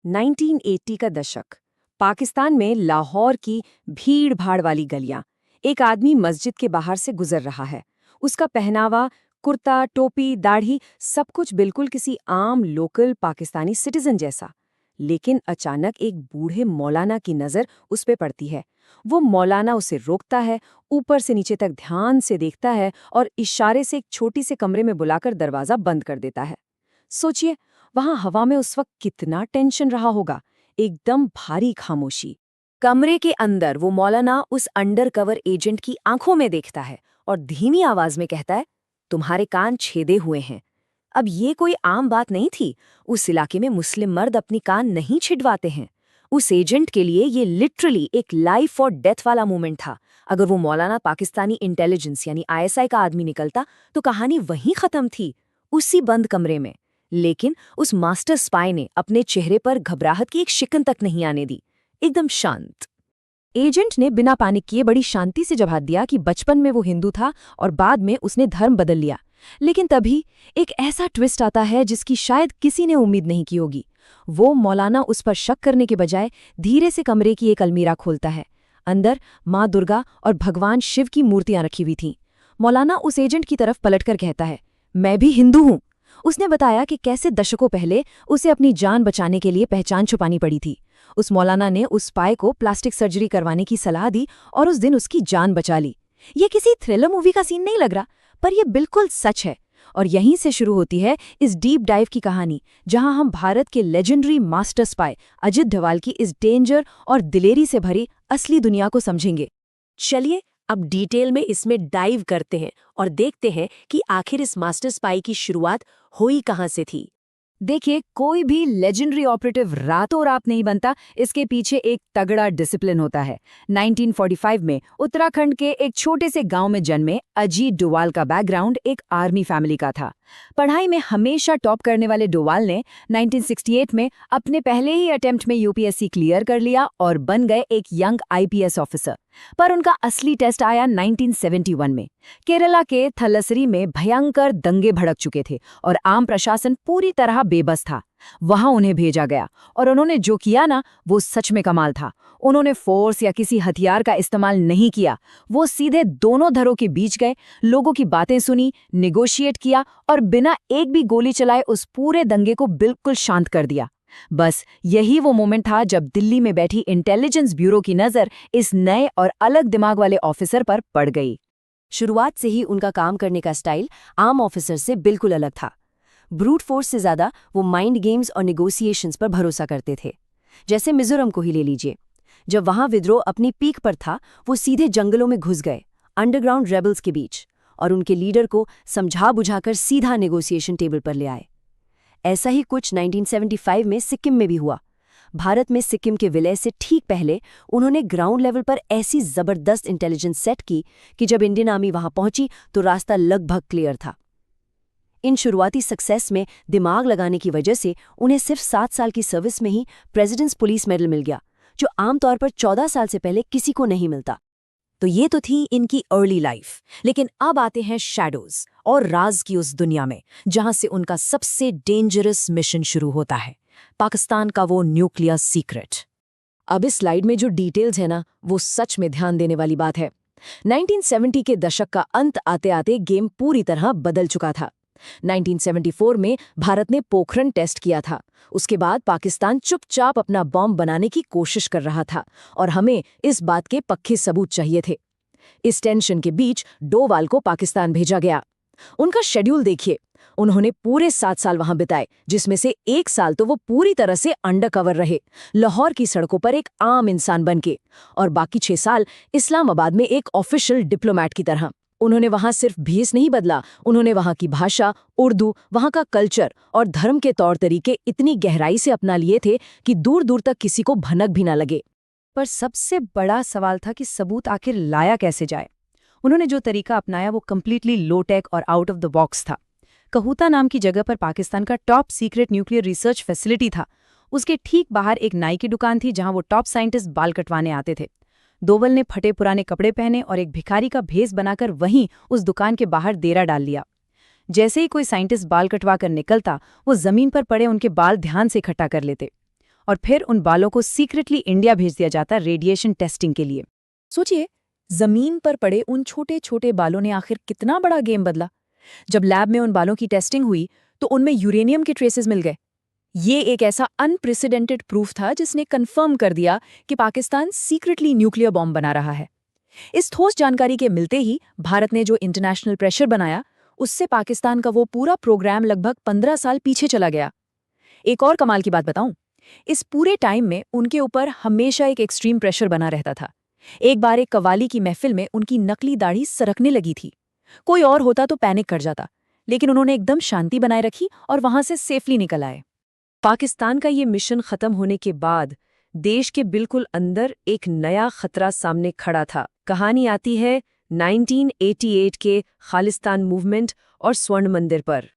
1980 का दशक। पाकिस्तान में लाहौर की भीड़-भाड़ वाली गलियां। एक आदमी मस्जिद के बाहर से गुजर रहा है। उसका पहनावा, कुर्ता, टोपी, दाढ़ी, सब कुछ बिल्कुल किसी आम लोकल पाकिस्तानी सिटीजन जैसा। लेकिन अचानक एक बूढ़े मौलाना की नज़र उस पे पड़ती है। वो मौलाना उसे रोकता है, ऊपर से नीचे तक ध्यान से देखता है और इशारे से एक छोटी से कमरे में बुलाकर दरवाज़ा बंद कर देता है। सोचिए, वहां हवा में उस वक्त कितना टेंशन रहा होगा। एकदम भारी खामोशी। कमरे के अंदर वो मौलाना उस अंडरकवर एजेंट की आंखों में देखता है और धीमी आवाज में कहता है, तुम्हारे कान छेदे हुए हैं। अब ये कोई आम बात नहीं थी। उस इलाके में मुस्लिम मर्द अपनी कान नहीं छिदवाते हैं। उस एजेंट के लिए ये लिटरली एक लाइफ और डेथ वाला मोमेंट था। अगर वो मौलाना पाकिस्तानी इंटेलिजेंस यानी आईएसआई का आदमी निकलता तो कहानी वहीं खत्म थी, उसी बंद कमरे में। लेकिन उस मास्टर स्पाई ने अपने चेहरे पर घबराहट की एक शिकन तक नहीं आने दी। एकदम शांत। एजेंट ने बिना पैनिक किए बड़ी शांति से जवाब दिया कि बचपन में वो हिंदू था और बाद में उसने धर्म बदल लिया। लेकिन तभी एक ऐसा ट्विस्ट आता है जिसकी शायद किसी ने उम्मीद नहीं की होगी। वो मौलाना उस पर शक करने के बजाय धीरे से कमरे की एक अलमीरा खोलता है। अंदर माँ दुर्गा और भगवान शिव की मूर्तियां रखी हुई थीं। मौलाना उस एजेंट की तरफ पलटकर कहता है, मैं भी हिंदू हूँ। उसने बताया कि कैसे दशकों पहले उसे अपनी जान बचाने के लिए पहचान छुपानी पड़ी थी। उस मौलाना ने उस स्पाई को प्लास्टिक सर्जरी करवाने की सलाह दी और उस दिन उसकी जान बचा ली। ये किसी थ्रिलर मूवी का सीन नहीं लग रहा, पर यह बिल्कुल सच है। और यहीं से शुरू होती है इस डीप डाइव की कहानी, जहां हम भारत के legendary master spy Ajit Doval की इस डेंजर और दिलेरी से भरी असली दुनिया को समझेंगे। चलिए अब डिटेल में इसमें डाइव करते हैं और देखते हैं कि आखिर इस मास्टर स्पाई की शुरुआत हुई कहां से थी। देखिए, कोई भी लेजेंडरी ऑपरेटिव रातों रात नहीं बनता, इसके पीछे एक तगड़ा डिसिप्लिन होता है। 1945 में उत्तराखंड के एक छोटे से गांव में जन्मे अजीत डोभाल का बैकग्राउंड एक आर्मी फैमिली का था। पढ़ाई में हमेशा टॉप करने वाले डोभाल ने 1968 में अपने पहले ही अटेम्प्ट में यूपीएससी क्लियर कर लिया और बन गए एक यंग आईपीएस ऑफिसर। पर उनका असली टेस्ट आया 1971 में। केरला के थलसरी में भयंकर दंगे भड़क चुके थे और आम प्रशासन पूरी तरह बेबस था। वहां उन्हें भेजा गया और उन्होंने जो किया ना, वो सच में कमाल था। उन्होंने फोर्स या किसी हथियार का इस्तेमाल नहीं किया। वो सीधे दोनों धड़ों के बीच गए, लोगों की बातें सुनी, निगोशिएट किया और बिना एक भी गोली चलाए उस पूरे दंगे को बिल्कुल शांत कर दिया। बस यही वो मोमेंट था जब दिल्ली में बैठी इंटेलिजेंस ब्यूरो की नज़र इस नए और अलग दिमाग वाले ऑफिसर पर पड़ गई। शुरुआत से ही उनका काम करने का स्टाइल आम ऑफिसर से बिल्कुल अलग था। ब्रूट फोर्स से ज्यादा वो माइंड गेम्स और निगोसिएशंस पर भरोसा करते थे। जैसे मिजोरम को ही ले लीजिए। जब वहां विद्रोह अपनी पीक पर था, वो सीधे जंगलों में घुस गए, अंडरग्राउंड रेबल्स के बीच, और उनके लीडर को समझा बुझाकर सीधा नेगोशिएशन टेबल पर ले आए। ऐसा ही कुछ 1975 में सिक्किम में भी हुआ। भारत में सिक्किम के विलय से ठीक पहले उन्होंने ग्राउंड लेवल पर ऐसी जबरदस्त इंटेलिजेंस सेट की कि जब इंडियन आर्मी वहां पहुंची तो रास्ता लगभग क्लियर था। इन शुरुआती सक्सेस में दिमाग लगाने की वजह से उन्हें सिर्फ 7 साल की सर्विस में ही प्रेसिडेंट्स पुलिस मेडल मिल गया, जो आमतौर पर 14 साल से पहले किसी को नहीं मिलता। तो ये तो थी इनकी अर्ली लाइफ। लेकिन अब आते हैं शैडोज और राज की उस दुनिया में, जहां से उनका सबसे डेंजरस मिशन शुरू होता है, पाकिस्तान का वो न्यूक्लियर सीक्रेट। अब इस स्लाइड में जो डिटेल्स है ना, वो सच में ध्यान देने वाली बात है। 1970 के दशक का अंत आते आते गेम पूरी तरह बदल चुका था। 1974 में भारत ने पोखरण टेस्ट किया था। उसके बाद पाकिस्तान चुपचाप अपना बॉम्ब बनाने की कोशिश कर रहा था और हमें इस बात के पक्के सबूत चाहिए थे। इस टेंशन के बीच डोभाल को पाकिस्तान भेजा गया। उनका शेड्यूल देखिए, उन्होंने पूरे 7 साल वहां बिताए, जिसमें से 1 साल तो वो पूरी तरह से अंडरकवर रहे, लाहौर की सड़कों पर एक आम इंसान बनके, और बाकी 6 साल इस्लामाबाद में एक ऑफिशियल डिप्लोमैट की तरह। उन्होंने वहां सिर्फ भेस नहीं बदला, उन्होंने वहां की भाषा, उर्दू, वहां का कल्चर और धर्म के तौर तरीके इतनी गहराई से अपना लिए थे कि दूर दूर तक किसी को भनक भी ना लगे। पर सबसे बड़ा सवाल था कि सबूत आखिर लाया कैसे जाए। उन्होंने जो तरीका अपनाया वो कम्प्लीटली लो टेक और आउट ऑफ द बॉक्स था। कहूता नाम की जगह पर पाकिस्तान का top secret nuclear research facility था। उसके ठीक बाहर एक नाई की दुकान थी, जहां वो टॉप साइंटिस्ट बाल कटवाने आते थे। डोभाल ने फटे पुराने कपड़े पहने और एक भिखारी का भेस बनाकर वहीं उस दुकान के बाहर डेरा डाल लिया। जैसे ही कोई साइंटिस्ट बाल कटवा कर निकलता, वो जमीन पर पड़े उनके बाल ध्यान से इकट्ठा कर लेते। और फिर उन बालों को सीक्रेटली इंडिया भेज दिया जाता रेडिएशन टेस्टिंग के लिए। सोचिए, जमीन पर पड़े उन छोटे छोटे बालों ने आखिर कितना बड़ा गेम बदला। जब लैब में उन बालों की टेस्टिंग हुई तो उनमें यूरेनियम के ट्रेसेस मिल गए। ये एक ऐसा अनप्रेसिडेंटेड प्रूफ था जिसने कंफर्म कर दिया कि पाकिस्तान सीक्रेटली न्यूक्लियर बॉम्ब बना रहा है। इस ठोस जानकारी के मिलते ही भारत ने जो इंटरनेशनल प्रेशर बनाया, उससे पाकिस्तान का वो पूरा प्रोग्राम लगभग 15 साल पीछे चला गया। एक और कमाल की बात बताऊं, इस पूरे टाइम में उनके ऊपर हमेशा एक एक्सट्रीम प्रेशर बना रहता था। एक बार एक कव्वाली की महफिल में उनकी नकली दाढ़ी सरकने लगी थी। कोई और होता तो पैनिक कर जाता, लेकिन उन्होंने एकदम शांति बनाए रखी और वहां से सेफली निकल आए। पाकिस्तान का ये मिशन खत्म होने के बाद देश के बिल्कुल अंदर एक नया खतरा सामने खड़ा था। कहानी आती है 1988 के खालिस्तान मूवमेंट और स्वर्ण मंदिर पर।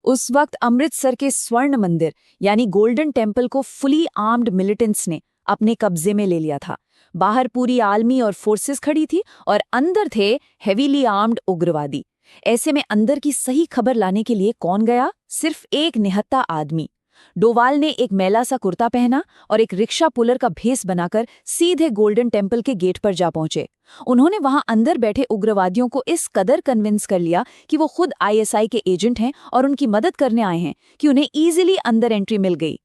उस वक्त अमृतसर के स्वर्ण मंदिर यानी गोल्डन टेम्पल को फुली आर्म्ड मिलिटेंट्स ने अपने कब्जे में ले लिया था। बाहर पूरी आर्मी और फोर्सेस खड़ी थी और अंदर थे हेवीली आर्म्ड उग्रवादी। ऐसे में अंदर की सही खबर लाने के लिए कौन गया? सिर्फ एक निहत्था आदमी। डोवाल ने एक मैला सा कुर्ता पहना और एक रिक्शा पुलर का भेस बनाकर सीधे गोल्डन टेम्पल के गेट पर जा पहुंचे। उन्होंने वहां अंदर बैठे उग्रवादियों को इस कदर कन्विंस कर लिया कि वो खुद आईएसआई के एजेंट हैं और उनकी मदद करने आए हैं कि उन्हें इजीली अंदर एंट्री मिल गई।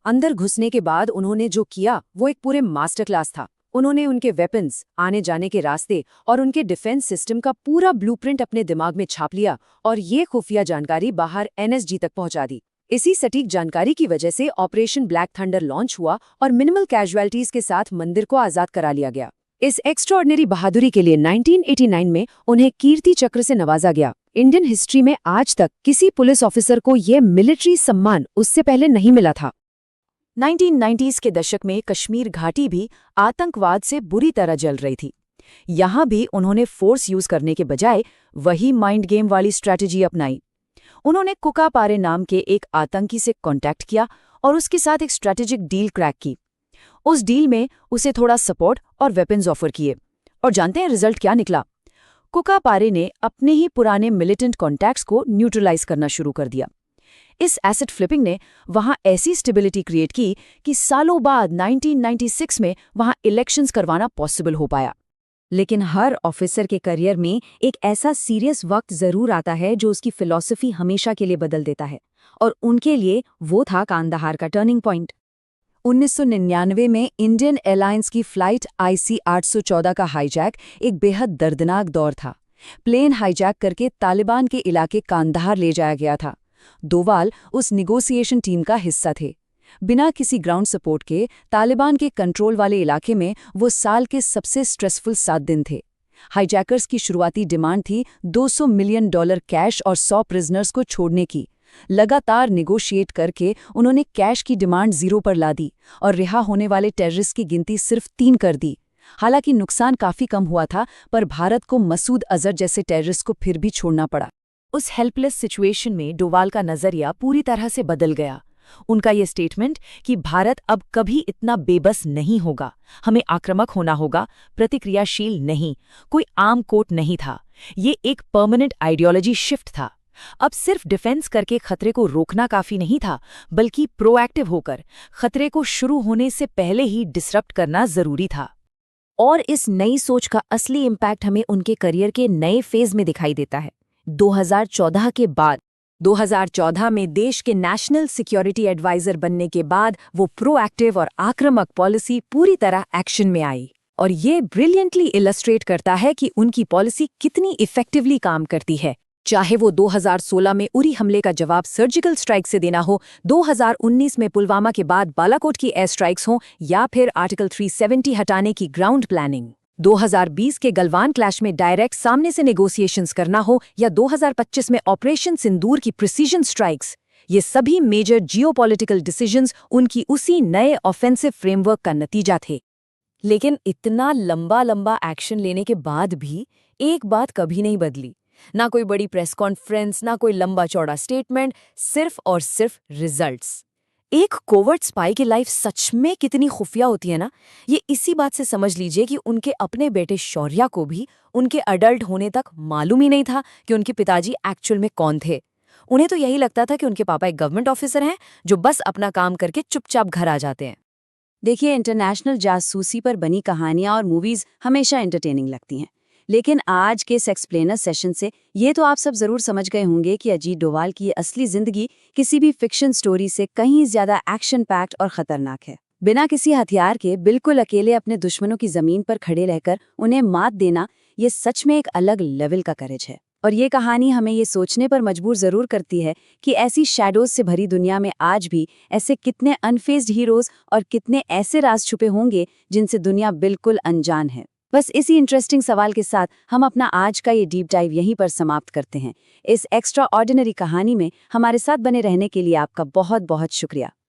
अंदर घुसने के बाद उन्होंने जो किया वो एक पूरे मास्टर क्लास था। उन्होंने उनके वेपन्स, आने जाने के रास्ते और उनके डिफेंस सिस्टम का पूरा ब्लूप्रिंट अपने दिमाग में छाप लिया और ये खुफिया जानकारी बाहर एनएसजी तक पहुंचा दी। इसी सटीक जानकारी की वजह से ऑपरेशन ब्लैक थंडर लॉन्च हुआ और मिनिमल कैजुअलिटीज के साथ मंदिर को आजाद करा लिया गया। इस एक्स्ट्राऑर्डिनरी बहादुरी के लिए 1989 में उन्हें कीर्ति चक्र से नवाजा गया। इंडियन हिस्ट्री में आज तक किसी पुलिस ऑफिसर को यह मिलिट्री सम्मान उससे पहले नहीं मिला था। 1990s के दशक में कश्मीर घाटी भी आतंकवाद से बुरी तरह जल रही थी। यहां भी उन्होंने फोर्स यूज करने के बजाय वही माइंड गेम वाली स्ट्रैटेजी अपनाई। उन्होंने कुका पारे नाम के एक आतंकी से कांटेक्ट किया और उसके साथ एक स्ट्रैटेजिक डील क्रैक की। उस डील में उसे थोड़ा सपोर्ट और वेपन्स ऑफर किए। और जानते हैं रिजल्ट क्या निकला? कुका पारे ने अपने ही पुराने मिलिटेंट कॉन्टैक्ट्स को न्यूट्रलाइज करना शुरू कर दिया। इस एसेट फ्लिपिंग ने वहां ऐसी स्टेबिलिटी क्रिएट की कि सालों बाद 1996 में वहां इलेक्शंस करवाना पॉसिबल हो पाया। लेकिन हर ऑफिसर के करियर में एक ऐसा सीरियस वक्त जरूर आता है जो उसकी फिलॉसफी हमेशा के लिए बदल देता है, और उनके लिए वो था कांदाहार का टर्निंग पॉइंट। 1999 में इंडियन एयरलाइंस की फ्लाइट IC 814 का हाईजैक एक बेहद दर्दनाक दौर था। प्लेन हाईजैक करके तालिबान के इलाके कांदाहार ले जाया गया था। डोवाल उस निगोसिएशन टीम का हिस्सा थे। बिना किसी ग्राउंड सपोर्ट के तालिबान के कंट्रोल वाले इलाके में वो साल के सबसे स्ट्रेसफुल 7 दिन थे। हाईजैकर्स की शुरुआती डिमांड थी $200 मिलियन कैश और 100 प्रिजनर्स को छोड़ने की। लगातार निगोशिएट करके उन्होंने कैश की डिमांड 0 पर ला दी और रिहा होने वाले टेररिस्ट की गिनती सिर्फ 3 कर दी। हालांकि नुकसान काफी कम हुआ था, पर भारत को मसूद अजहर जैसे टेररिस्ट को फिर भी छोड़ना पड़ा। उस हेल्पलेस सिचुएशन में डोवाल का नजरिया पूरी तरह से बदल गया। उनका ये स्टेटमेंट कि भारत अब कभी इतना बेबस नहीं होगा, हमें आक्रामक होना होगा, प्रतिक्रियाशील नहीं, कोई आम कोट नहीं था। ये एक परमानेंट आइडियोलॉजी शिफ्ट था। अब सिर्फ डिफेंस करके खतरे को रोकना काफी नहीं था, बल्कि प्रोएक्टिव होकर खतरे को शुरू होने से पहले ही डिसरप्ट करना जरूरी था। और इस नई सोच का असली इम्पैक्ट हमें उनके करियर के नए फेज में दिखाई देता है। 2014 के बाद 2014 में देश के नेशनल सिक्योरिटी एडवाइजर बनने के बाद वो प्रोएक्टिव और आक्रामक पॉलिसी पूरी तरह एक्शन में आई। और ये ब्रिलियंटली इलस्ट्रेट करता है कि उनकी पॉलिसी कितनी इफेक्टिवली काम करती है। चाहे वो 2016 में उरी हमले का जवाब सर्जिकल स्ट्राइक से देना हो, 2019 में पुलवामा के बाद बालाकोट की एयर स्ट्राइक्स हों, या फिर आर्टिकल 370 हटाने की ग्राउंड प्लानिंग, 2020 के गलवान क्लैश में डायरेक्ट सामने से नेगोशिएशंस करना हो, या 2025 में ऑपरेशन सिंदूर की प्रिसीजन स्ट्राइक्स, ये सभी मेजर जियोपॉलिटिकल डिसीजंस उनकी उसी नए ऑफेंसिव फ्रेमवर्क का नतीजा थे। लेकिन इतना लंबा एक्शन लेने के बाद भी एक बात कभी नहीं बदली। ना कोई बड़ी प्रेस कॉन्फ्रेंस, ना कोई लंबा चौड़ा स्टेटमेंट, सिर्फ और सिर्फ रिजल्ट्स। एक कोवर्ट स्पाई की लाइफ सच में कितनी खुफिया होती है ना, ये इसी बात से समझ लीजिए कि उनके अपने बेटे शौर्या को भी उनके अडल्ट होने तक मालूम ही नहीं था कि उनके पिताजी एक्चुअल में कौन थे। उन्हें तो यही लगता था कि उनके पापा एक गवर्नमेंट ऑफिसर हैं जो बस अपना काम करके चुपचाप घर आ जाते हैं। देखिए, इंटरनेशनल जासूसी पर बनी कहानियां और मूवीज हमेशा एंटरटेनिंग लगती हैं, लेकिन आज के सेक्सप्लेनर सेशन से ये तो आप सब जरूर समझ गए होंगे कि अजीत डोभाल की ये असली जिंदगी किसी भी फिक्शन स्टोरी से कहीं ज्यादा एक्शन पैक्ड और खतरनाक है। बिना किसी हथियार के बिल्कुल अकेले अपने दुश्मनों की जमीन पर खड़े रहकर उन्हें मात देना, ये सच में एक अलग लेवल का करेज है। और ये कहानी हमें ये सोचने पर मजबूर जरूर करती है कि ऐसी शैडोज से भरी दुनिया में आज भी ऐसे कितने अनफेस्ड हीरोज और कितने ऐसे राज छुपे होंगे जिनसे दुनिया बिल्कुल अनजान है। बस इसी इंटरेस्टिंग सवाल के साथ हम अपना आज का ये डीप डाइव यहीं पर समाप्त करते हैं। इस एक्स्ट्रा ऑर्डिनरी कहानी में हमारे साथ बने रहने के लिए आपका बहुत बहुत शुक्रिया।